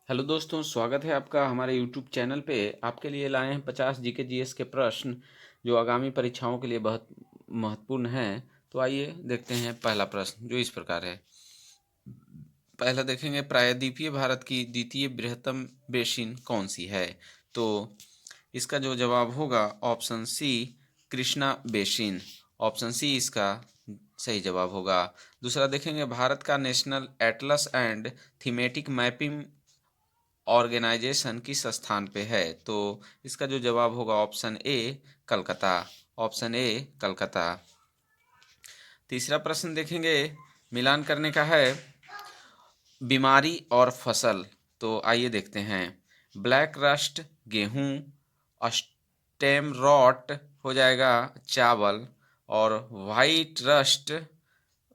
Hello दोस्तों, स्वागत है आपका हमारे यूट्यूब चैनल पे। आपके लिए लाए हैं 50 जीके जीएस के प्रश्न जो आगामी परीक्षाओं के लिए बहुत महत्वपूर्ण हैं। तो आइए देखते हैं पहला प्रश्न जो इस प्रकार है। पहला देखेंगे, प्रायद्वीपीय भारत की द्वितीय बृहत्तम बेसिन कौन सी है? तो इसका जो जवाब होगा option C, Krishna basin. Option C इसका सही जवाब होगा। दूसरा देखेंगे, भारत का national atlas and thematic mapping organisation किस स्थान पे है? तो इसका जो जवाब होगा option A, Calcutta. Option A, Calcutta. तीसरा प्रश्न देखेंगे, मिलान करने का है, बीमारी और फसल। तो आइए देखते हैं। ब्लैक रस्ट गेहूं, स्टेम रॉट हो जाएगा चावल, और वाइट रस्ट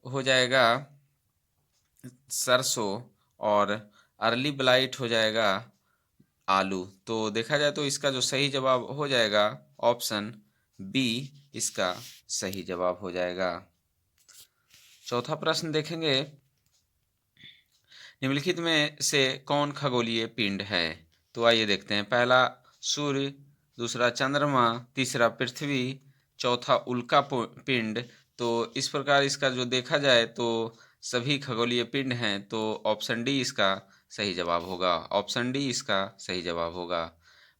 हो जाएगा सरसों, और अर्ली ब्लाइट हो जाएगा आलू। तो देखा जाए तो इसका जो सही जवाब हो जाएगा ऑप्शन बी, इसका सही जवाब हो जाएगा। चौथा प्रश्न देखेंगे, निम्नलिखित में से कौन खगोलीय पिंड है? तो आइए देखते हैं। पहला सूर्य, दूसरा चंद्रमा, तीसरा पृथ्वी, चौथा उल्का पिंड। तो इस प्रकार इसका जो देखा जाए तो सभी खगोलीय पिंड हैं, तो ऑप्शन डी इसका सही जवाब होगा। ऑप्शन डी इसका सही जवाब होगा।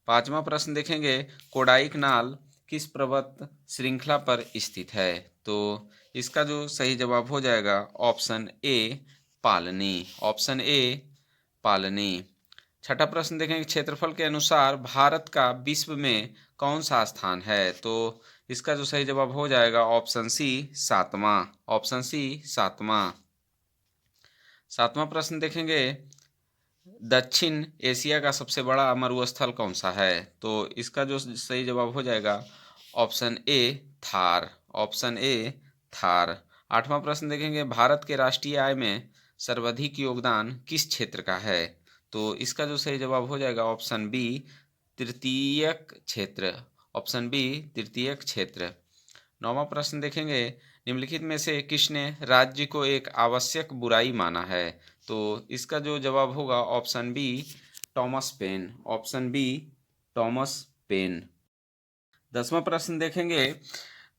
पांचवा प्रश्न देखेंगे, कोडाइकनाल किस पर्वत श्रृंखला पर स्थित है? तो इसका जो सही जवाब हो जाएगा option A, Palani. Option A, पालनी। छठा प्रश्न देखेंगे, क्षेत्रफल के अनुसार भारत का विश्व में कौन सा स्थान है? तो इसका जो सही जवाब हो जाएगा ऑप्शन सी, सातवां। ऑप्शन सी, सातवां। सातवां प्रश्न देखेंगे, दक्षिण एशिया का सबसे बड़ा मरुस्थल कौन सा है? तो इसका जो सही जवाब हो जाएगा option A, Thar. Option A, Thar. आठवां प्रश्न देखेंगे, भारत के राष्ट्रीय आय में सर्वाधिक योगदान किस क्षेत्र का है? तो इसका जो सही जवाब हो जाएगा ऑप्शन बी, तृतीयक क्षेत्र। ऑप्शन बी, तृतीयक क्षेत्र। नौवां प्रश्न देखेंगे, निम्नलिखित में से किसने राज्य को एक आवश्यक बुराई माना है? तो इसका जो जवाब होगा option B, Thomas Paine. Option B, Thomas Paine. दसवां प्रश्न देखेंगे,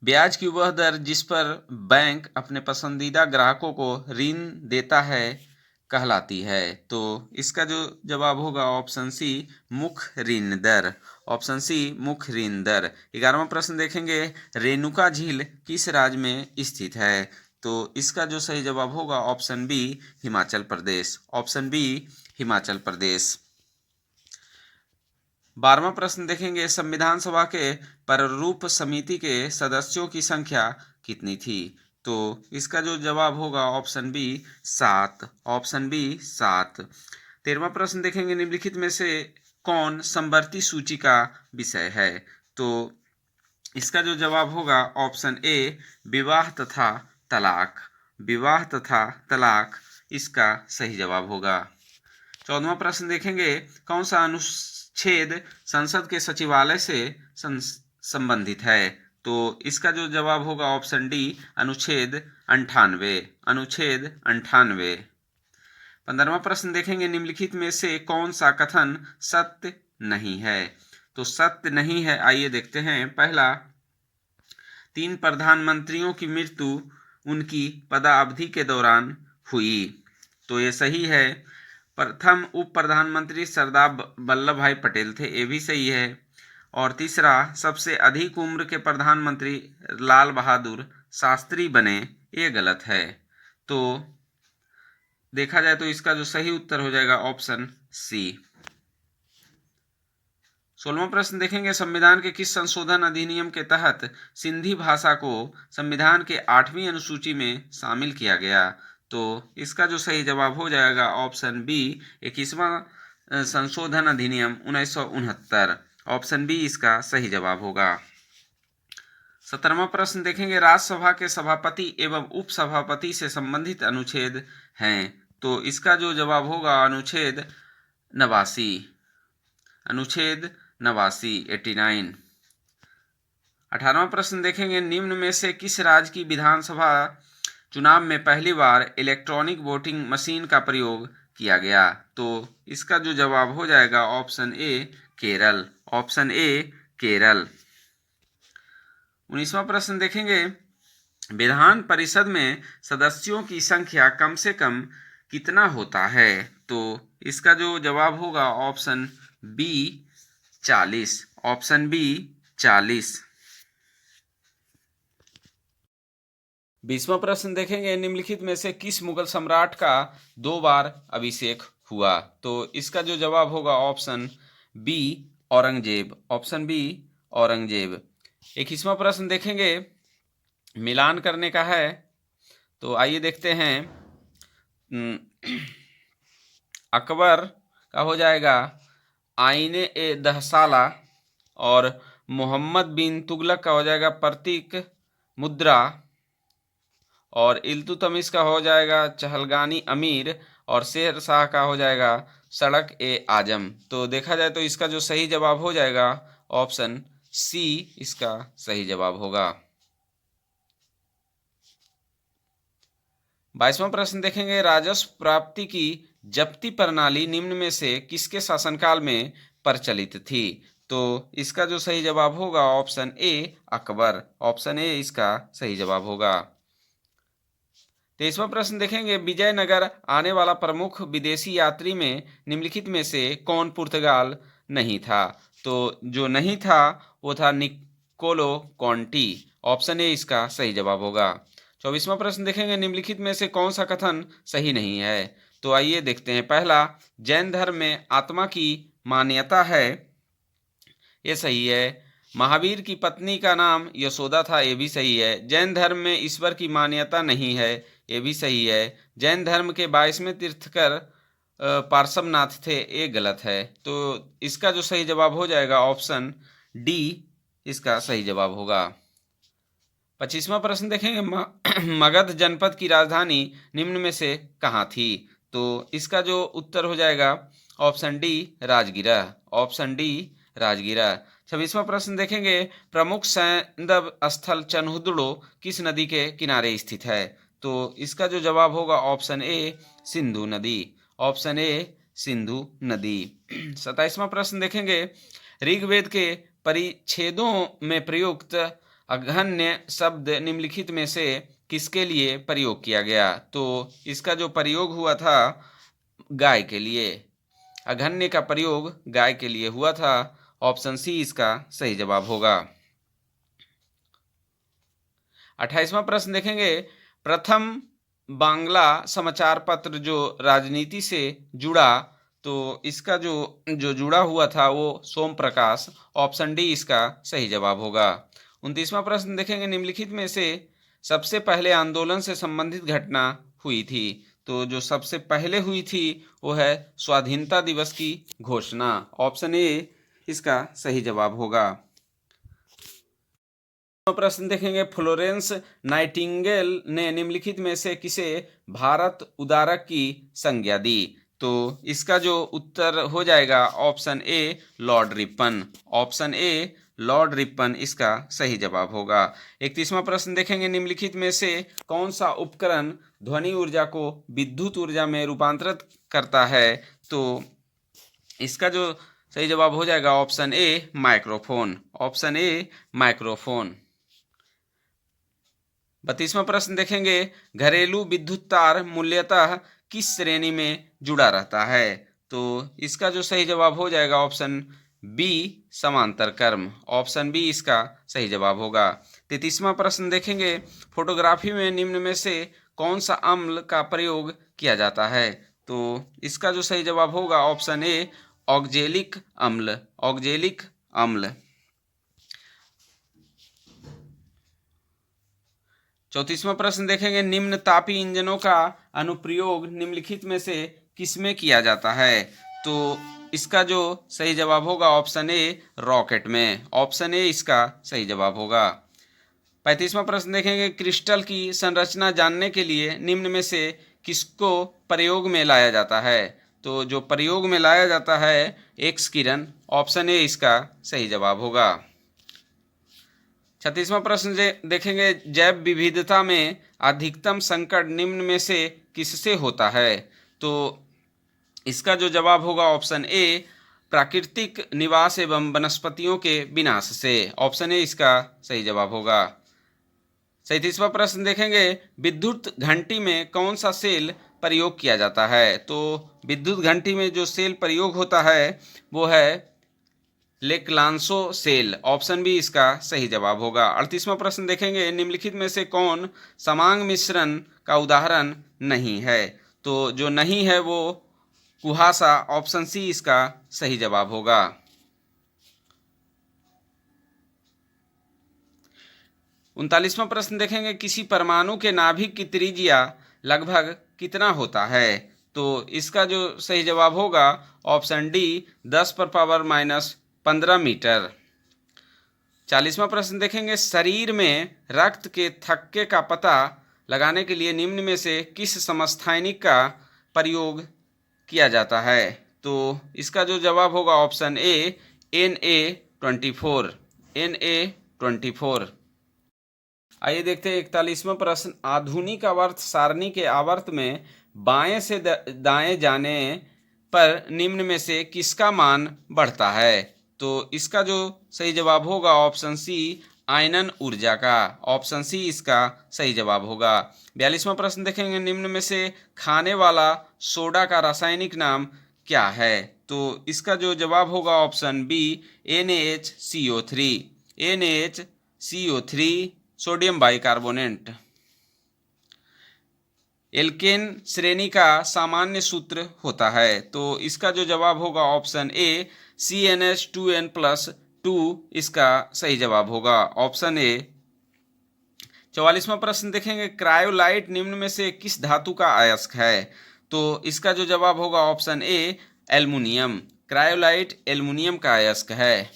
ब्याज की वह दर जिस पर बैंक अपने पसंदीदा ग्राहकों को ऋण देता है कहलाती है? तो इसका जो जवाब होगा ऑप्शन सी, मुख्य ऋण दर। ऑप्शन सी, मुख्य ऋण दर। 11वां प्रश्न देखेंगे, रेणुका झील किस राज्य में स्थित है? तो इसका जो सही जवाब होगा option B, Himachal Pradesh. Option B, Himachal Pradesh. 12वां प्रश्न देखेंगे, संविधान सभा के प्रारूप समिति के सदस्यों की संख्या कितनी थी? तो इसका जो जवाब होगा ऑप्शन बी, 7। Option B, 7। 13वां प्रश्न देखेंगे, निम्नलिखित में से कौन समवर्ती सूची का विषय है? तो इसका जो जवाब होगा ऑप्शन ए, विवाह तथा तलाक। विवाह तथा तलाक इसका सही जवाब होगा। 14वां प्रश्न देखेंगे, कौन सा अनुच्छेद संसद के सचिवालय से संबंधित है? तो इसका जो जवाब होगा ऑप्शन डी, अनुच्छेद 98। अनुच्छेद 98। 15वां प्रश्न देखेंगे, निम्नलिखित में से कौन सा कथन सत्य नहीं है? तो सत्य नहीं है, आइए देखते हैं। पहला, 3 प्रधानमंत्रियों की मृत्यु उनकी पदावधि के दौरान हुई। तो ये सही है। प्रथम उप प्रधानमंत्री सरदार वल्लभ भाई पटेल थे, ये भी सही है। और तीसरा, सबसे अधिक उम्र के प्रधानमंत्री लाल बहादुर शास्त्री बने, ये गलत है। तो देखा जाए तो इसका जो सही उत्तर हो जाएगा ऑप्शन सी। 16वां प्रश्न देखेंगे, संविधान के किस संशोधन अधिनियम के तहत सिंधी भाषा को संविधान के 8वीं अनुसूची में शामिल किया गया? तो इसका जो सही जवाब हो जाएगा ऑप्शन बी, 21वां संशोधन अधिनियम 1969। ऑप्शन बी इसका सही जवाब होगा। 17वां प्रश्न देखेंगे, राज्यसभा के सभापति एवं उपसभापति से संबंधित अनुच्छेद हैं। तो इसका जो जवाब होगा अनुच्छेद 89। अनुच्छेद 89, 89। 18वां प्रश्न देखेंगे, निम्न में से किस राज्य की विधानसभा चुनाव में पहली बार इलेक्ट्रॉनिक वोटिंग मशीन का प्रयोग किया गया। तो इसका जो जवाब हो जाएगा option A Kerala, option A Kerala. 19वां प्रश्न देखेंगे, विधान परिषद में सदस्यों की संख्या कम से कम कितना होता है? तो इसका जो जवाब होगा ऑप्शन बी 40, ऑप्शन बी 40। 20वां प्रश्न देखेंगे, निम्नलिखित में से किस मुगल सम्राट का 2 बार अभिषेक हुआ? तो इसका जो जवाब होगा option B Aurangzeb, option B Aurangzeb. 21वां प्रश्न देखेंगे, मिलान करने का है, तो आइए देखते हैं। अकबर का हो जाएगा आईने ए दहसाला, और मोहम्मद बिन तुगलक का हो जाएगा प्रतीक मुद्रा, और इल्तुतमिश का हो जाएगा चहलगानी अमीर, और शेर शाह का हो जाएगा सड़क ए आजम। तो देखा जाए तो इसका जो सही जवाब हो जाएगा ऑप्शन सी इसका सही जवाब होगा। 22वां प्रश्न देखेंगे, राजस्व प्राप्ति की जब्ती प्रणाली निम्न में से किसके शासनकाल में प्रचलित थी? तो इसका जो सही जवाब होगा option A Akbar, option A इसका सही जवाब होगा। 23वां प्रश्न देखेंगे, विजयनगर आने वाला प्रमुख विदेशी यात्री में निम्नलिखित में से कौन पुर्तगाल नहीं था? तो जो नहीं था वो था निकोलो कॉन्टी, ऑप्शन ए इसका सही जवाब होगा। 24वां प्रश्न देखेंगे, निम्नलिखित में से कौन सा कथन सही नहीं है? तो आइए देखते हैं। पहला, जैन धर्म में आत्मा की मान्यता है, ये सही है। महावीर की पत्नी का नाम यशोदा था, ये भी सही है। जैन धर्म में ईश्वर की मान्यता नहीं है, ये भी सही है। जैन धर्म के 22वें तीर्थकर पार्श्वनाथ थे, ये गलत है। तो इसका जो सही जवाब हो जाएगा ऑप्शन डी इसका सही जवाब होगा। 25वां प्रश्न देखेंगे, मगध जनपद की राजधानी निम्न में से कहाँ थी? तो इसका जो उत्तर हो जाएगा ऑप्शन डी राजगिरा, ऑप्शन डी राजगिरा। 26वां प्रश्न देखेंगे, प्रमुख सैंदव स्थल चन्हुदड़ो किस नदी के किनारे स्थित है? तो इसका जो जवाब होगा ऑप्शन ए सिंधु नदी, ऑप्शन ए सिंधु नदी। 27वां प्रश्न देखेंगे, ऋग्वेद के परिच्छेदों में प्रयुक्त अघन्य शब्द निम्नलिखित में से किसके लिए प्रयोग किया गया? तो इसका जो प्रयोग हुआ था गाय के लिए, अघन्य का प्रयोग गाय के लिए हुआ था, ऑप्शन सी इसका सही जवाब होगा। 28वां प्रश्न देखेंगे, प्रथम बांग्ला समाचार पत्र जो राजनीति से जुड़ा, तो इसका जो जुड़ा हुआ था वो सोम प्रकाश, ऑप्शन डी इसका सही जवाब होगा। 29वां प्रश्न देखेंगे, निम्नलिखित में से सबसे पहले आंदोलन से संबंधित घटना हुई थी? तो जो सबसे पहले हुई थी वो है स्वाधीनता दिवस की घोषणा, ऑप्शन ए इसका सही जवाब होगा। प्रश्न देखेंगे, फ्लोरेंस नाइटिंगेल ने निम्नलिखित में से किसे भारत उदारक की संज्ञा दी? तो इसका जो उत्तर हो जाएगा option A Lord Ripon, option A Lord Ripon इसका सही जवाब होगा। 31वां प्रश्न देखेंगे, निम्नलिखित में से कौन सा उपकरण ध्वनि ऊर्जा को विद्युत ऊर्जा में रूपांतरित करता है? तो इसका जो सही जवाब हो जाएगा option A microphone, option A microphone. 32वां प्रश्न देखेंगे, घरेलू विद्युत तार मूल्यतः किस श्रेणी में जुड़ा रहता है? तो इसका जो सही जवाब हो जाएगा ऑप्शन बी समांतर क्रम, ऑप्शन बी इसका सही जवाब होगा। 33वां प्रश्न देखेंगे, फोटोग्राफी में निम्न में से कौन सा अम्ल का प्रयोग किया जाता है? तो इसका जो सही जवाब होगा ऑप्शन ए ऑक्जेलिक अम्ल, ऑक्जेलिक अम्ल। 34वां प्रश्न देखेंगे, निम्न तापी इंजनों का अनुप्रयोग निम्नलिखित में से किसमें किया जाता है? तो इसका जो सही जवाब होगा ऑप्शन ए रॉकेट में, ऑप्शन ए इसका सही जवाब होगा। 35वां प्रश्न देखेंगे, क्रिस्टल की संरचना जानने के लिए निम्न में से किसको प्रयोग में लाया जाता है? तो जो प्रयोग में लाया जाता है एक्स किरण, ऑप्शन ए इसका सही जवाब होगा। 36वां प्रश्न देखेंगे, जैव विविधता में अधिकतम संकट निम्न में से किससे होता है? तो इसका जो जवाब होगा ऑप्शन ए, प्राकृतिक निवास एवं वनस्पतियों के विनाश से। ऑप्शन ए इसका सही जवाब होगा। 37वां प्रश्न देखेंगे, विद्युत घंटी में कौन सा सेल प्रयोग किया जाता है? तो विद्युत घंटी में जो सेल प्रयोग होता है वो है लेक्लांसो सेल। ऑप्शन बी इसका सही जवाब होगा। 38वां प्रश्न देखेंगे, निम्नलिखित में से कौन समांग मिश्रण का उदाहरण नहीं है? तो जो नहीं है वो कुहासा। ऑप्शन सी इसका सही जवाब होगा। 39वां प्रश्न देखेंगे, किसी परमाणु के नाभिक की त्रिज्या लगभग कितना होता है? तो इसका जो सही जवाब होगा ऑप्शन डी, 10⁻⁻15 मीटर। 40वां प्रश्न देखेंगे, शरीर में रक्त के थक्के का पता लगाने के लिए निम्न में से किस समस्थानिक का प्रयोग किया जाता है? तो इसका जो जवाब होगा ऑप्शन ए, Na24। Na24। आइए देखते हैं 41वां प्रश्न, आधुनिक आवर्त सारणी के आवर्त में बाएं से दाएं जाने पर निम्न में से किसका मान बढ़ता है? तो इसका जो सही जवाब होगा ऑप्शन सी, आयनन ऊर्जा का। ऑप्शन सी इसका सही जवाब होगा। 42वां प्रश्न देखेंगे, निम्न में से खाने वाला सोडा का रासायनिक नाम क्या है? तो इसका जो जवाब होगा option B, NaHCO3। NaHCO3 sodium bicarbonate. Alkane श्रेणी का सामान्य सूत्र होता है। तो इसका जो जवाब होगा ऑप्शन ए, CnH2n+2 इसका सही जवाब होगा। ऑप्शन ए। 44वां प्रश्न देखेंगे, क्रायोलाइट निम्न में से किस धातु का अयस्क है? तो इसका जो जवाब होगा ऑप्शन ए, एल्युमिनियम। क्रायोलाइट एल्युमिनियम का अयस्क है।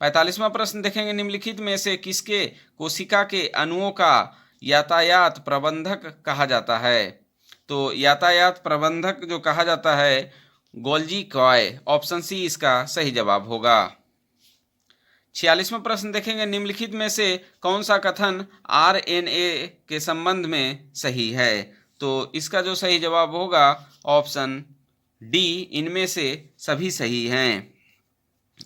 45वां प्रश्न देखेंगे, निम्नलिखित में से किसके कोशिका के अणुओं का यातायात प्रबंधक कहा जाता है? तो यातायात प्रबंधक जो कहा जाता है गोल्जी कॉय। ऑप्शन सी इसका सही जवाब होगा। 46वां प्रश्न देखेंगे, निम्नलिखित में से कौन सा कथन RNA के संबंध में सही है? तो इसका जो सही जवाब होगा ऑप्शन डी, इनमें से सभी सही हैं।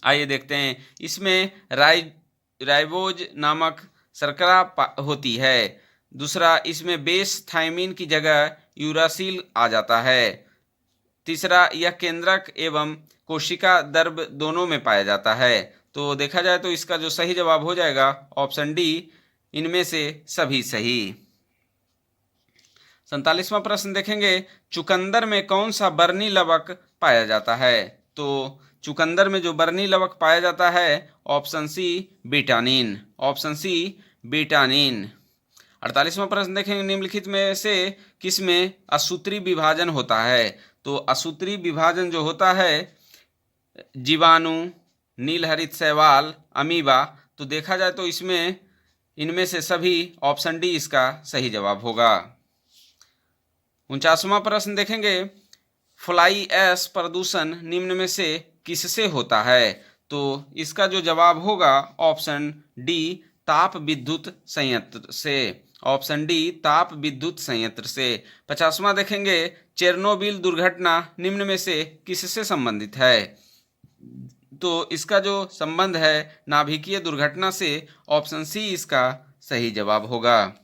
आइए देखते हैं, इसमें राइबोज नामक शर्करा होती है। दूसरा, इसमें बेस थायमिन की जगह यूरासिल आ जाता है। तीसरा, यह केंद्रक एवं कोशिका द्रव्य दोनों में पाया जाता है। तो देखा जाए तो इसका जो सही जवाब हो जाएगा ऑप्शन डी, इनमें से सभी सही। 47वां प्रश्न देखेंगे, चुकंदर में कौन सा बर्नी लवक पाया जाता है? तो चुकंदर में जो बर्नी लवक पाया जाता है ऑप्शन सी, बिटानिन। Option C, बिटानिन। 48वां प्रश्न देखेंगे, निम्नलिखित में से किसमें असूत्री विभाजन होता है? तो असूत्री विभाजन जो होता है जीवाणु, नीलहरित शैवाल, अमीबा। तो देखा जाए तो इसमें इनमें से सभी ऑप्शन डी इसका सही जवाब होगा। 49वां प्रश्न देखेंगे, फ्लाई ऐश प्रदूषण निम्न में से किससे होता है? तो इसका जो जवाब होगा ऑप्शन डी, ताप विद्युत संयंत्र से। ऑप्शन डी, ताप विद्युत संयंत्र से। 50वां देखेंगे, चेरनोबिल दुर्घटना निम्न में से किससे संबंधित है? तो इसका जो संबंध है नाभिकीय दुर्घटना से। ऑप्शन सी इसका सही जवाब होगा।